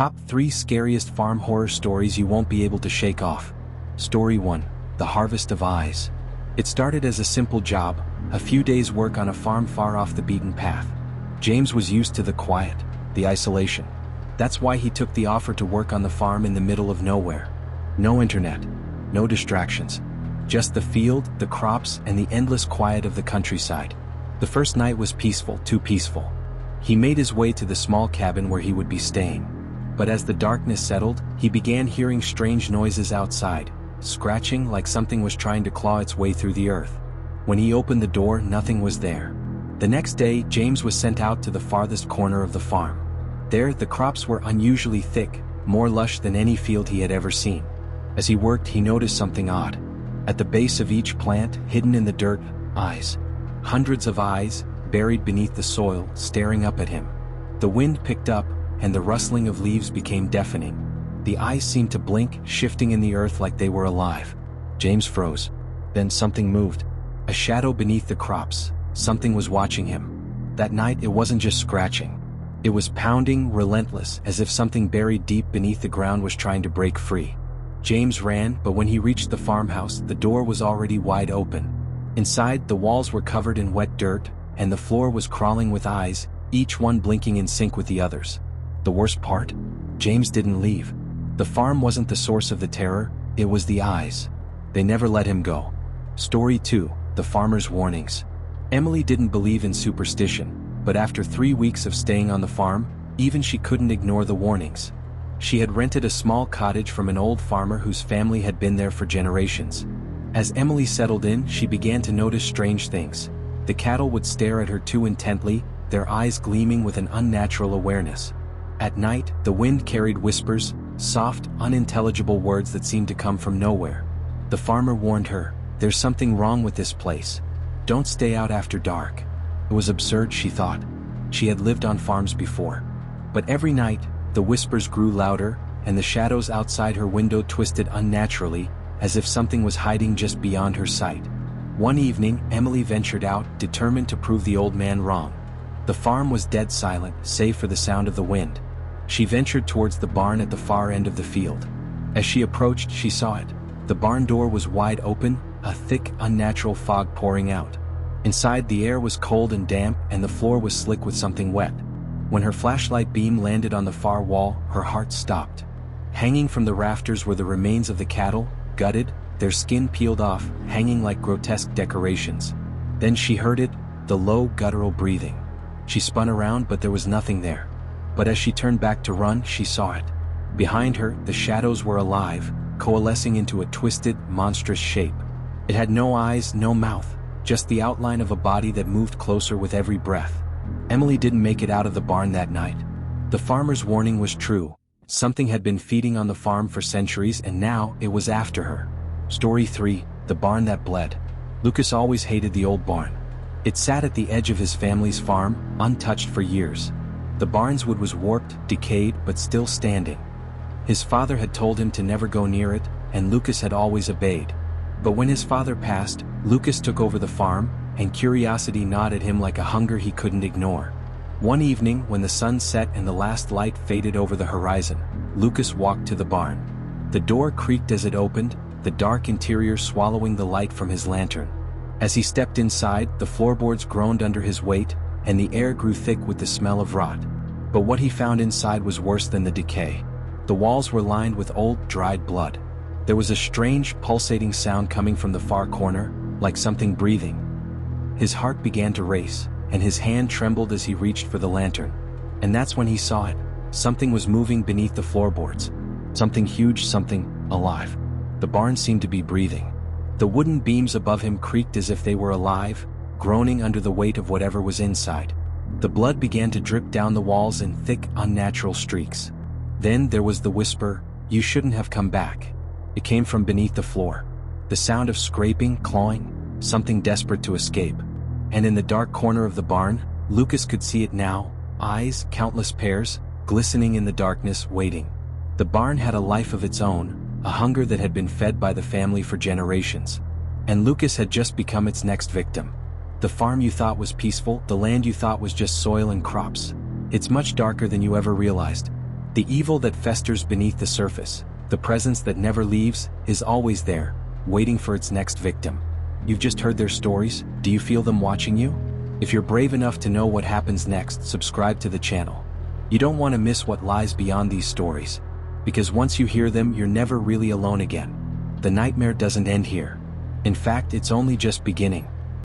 Top 3 Scariest Farm Horror Stories You Won't Be Able to Shake Off. Story 1. The Harvest of Eyes. It started as a simple job, a few days' work on a farm far off the beaten path. James was used to the quiet, the isolation. That's why he took the offer to work on the farm in the middle of nowhere. No internet, no distractions. Just the field, the crops, and the endless quiet of the countryside. The first night was peaceful, too peaceful. He made his way to the small cabin where he would be staying. But as the darkness settled, he began hearing strange noises outside, scratching like something was trying to claw its way through the earth. When he opened the door, nothing was there. The next day, James was sent out to the farthest corner of the farm. There, the crops were unusually thick, more lush than any field he had ever seen. As he worked, he noticed something odd. At the base of each plant, hidden in the dirt, eyes. Hundreds of eyes, buried beneath the soil, staring up at him. The wind picked up, and the rustling of leaves became deafening. The eyes seemed to blink, shifting in the earth like they were alive. James froze. Then something moved. A shadow beneath the crops. Something was watching him. That night, it wasn't just scratching. It was pounding, relentless, as if something buried deep beneath the ground was trying to break free. James ran, but when he reached the farmhouse, the door was already wide open. Inside, the walls were covered in wet dirt, and the floor was crawling with eyes, each one blinking in sync with the others. The worst part? James didn't leave. The farm wasn't the source of the terror, it was the eyes. They never let him go. Story 2. The Farmer's Warnings. Emily didn't believe in superstition, but after 3 weeks of staying on the farm, even she couldn't ignore the warnings. She had rented a small cottage from an old farmer whose family had been there for generations. As Emily settled in, she began to notice strange things. The cattle would stare at her too intently, their eyes gleaming with an unnatural awareness. At night, the wind carried whispers, soft, unintelligible words that seemed to come from nowhere. The farmer warned her, "There's something wrong with this place. Don't stay out after dark." It was absurd, she thought. She had lived on farms before. But every night, the whispers grew louder, and the shadows outside her window twisted unnaturally, as if something was hiding just beyond her sight. One evening, Emily ventured out, determined to prove the old man wrong. The farm was dead silent, save for the sound of the wind. She ventured towards the barn at the far end of the field. As she approached, she saw it. The barn door was wide open, a thick, unnatural fog pouring out. Inside, the air was cold and damp, and the floor was slick with something wet. When her flashlight beam landed on the far wall, her heart stopped. Hanging from the rafters were the remains of the cattle, gutted, their skin peeled off, hanging like grotesque decorations. Then she heard it, the low, guttural breathing. She spun around, but there was nothing there. But as she turned back to run, she saw it. Behind her, the shadows were alive, coalescing into a twisted, monstrous shape. It had no eyes, no mouth, just the outline of a body that moved closer with every breath. Emily didn't make it out of the barn that night. The farmer's warning was true. Something had been feeding on the farm for centuries, and now it was after her. Story 3. The Barn That Bled. Lucas always hated the old barn. It sat at the edge of his family's farm, untouched for years. The barn's wood was warped, decayed, but still standing. His father had told him to never go near it, and Lucas had always obeyed. But when his father passed, Lucas took over the farm, and curiosity gnawed at him like a hunger he couldn't ignore. One evening, when the sun set and the last light faded over the horizon, Lucas walked to the barn. The door creaked as it opened, the dark interior swallowing the light from his lantern. As he stepped inside, the floorboards groaned under his weight, and the air grew thick with the smell of rot. But what he found inside was worse than the decay. The walls were lined with old, dried blood. There was a strange, pulsating sound coming from the far corner, like something breathing. His heart began to race, and his hand trembled as he reached for the lantern. And that's when he saw it. Something was moving beneath the floorboards. Something huge, something alive. The barn seemed to be breathing. The wooden beams above him creaked as if they were alive, groaning under the weight of whatever was inside. The blood began to drip down the walls in thick, unnatural streaks. Then there was the whisper, "You shouldn't have come back." It came from beneath the floor. The sound of scraping, clawing, something desperate to escape. And in the dark corner of the barn, Lucas could see it now, eyes, countless pairs, glistening in the darkness, waiting. The barn had a life of its own, a hunger that had been fed by the family for generations. And Lucas had just become its next victim. The farm you thought was peaceful, the land you thought was just soil and crops. It's much darker than you ever realized. The evil that festers beneath the surface, the presence that never leaves, is always there, waiting for its next victim. You've just heard their stories. Do you feel them watching you? If you're brave enough to know what happens next, subscribe to the channel. You don't want to miss what lies beyond these stories. Because once you hear them, you're never really alone again. The nightmare doesn't end here. In fact, it's only just beginning.